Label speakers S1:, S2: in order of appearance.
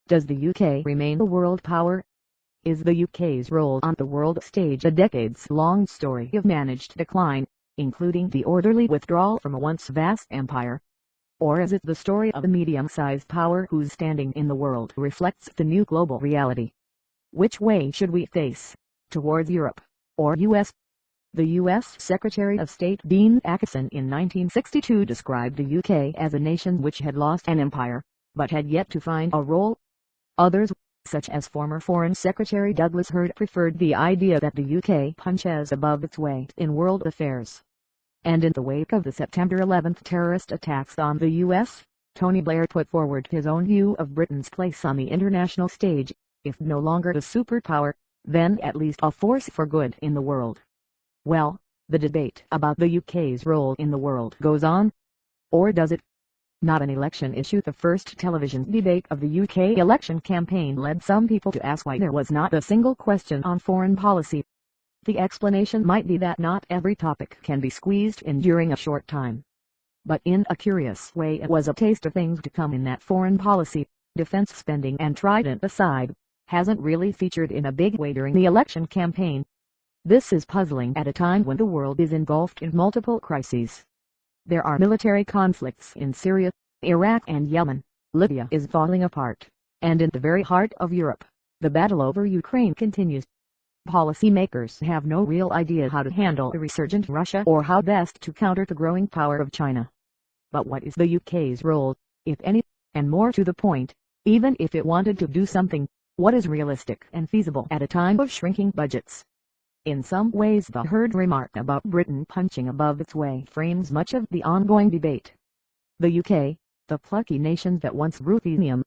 S1: Does the UK remain a world power? Is the UK's role on the world stage a decades-long story of managed decline, including the orderly withdrawal from a once vast empire? Or is it the story of a medium-sized power whose standing in the world reflects the new global reality? Which way should we face? Towards Europe, or US? The U.S. Secretary of State Dean Acheson in 1962 described the UK as a nation which had lost an empire, but had yet to find a role. Others, such as former Foreign Secretary Douglas Hurd, preferred the idea that the UK punches above its weight in world affairs. And in the wake of the September 11 terrorist attacks on the U.S., Tony Blair put forward his own view of Britain's place on the international stage, if no longer a superpower, then at least a force for good in the world. Well, the debate about the UK's role in the world goes on. Or does it? Not an election issue. The first television debate of the UK election campaign led some people to ask why there was not a single question on foreign policy. The explanation might be that not every topic can be squeezed in during a short time. But in a curious way it was a taste of things to come in that foreign policy, defense spending and Trident aside, hasn't really featured in a big way during the election campaign. This is puzzling at a time when the world is engulfed in multiple crises. There are military conflicts in Syria, Iraq and Yemen, Libya is falling apart, and in the very heart of Europe, the battle over Ukraine continues. Policymakers have no real idea how to handle a resurgent Russia or how best to counter the growing power of China. But what is the UK's role, if any, and more to the point, even if it wanted to do something, what is realistic and feasible at a time of shrinking budgets? In some ways the Hurd remark about Britain punching above its weight frames much of the ongoing debate. The UK, the plucky nation that once ruthenium,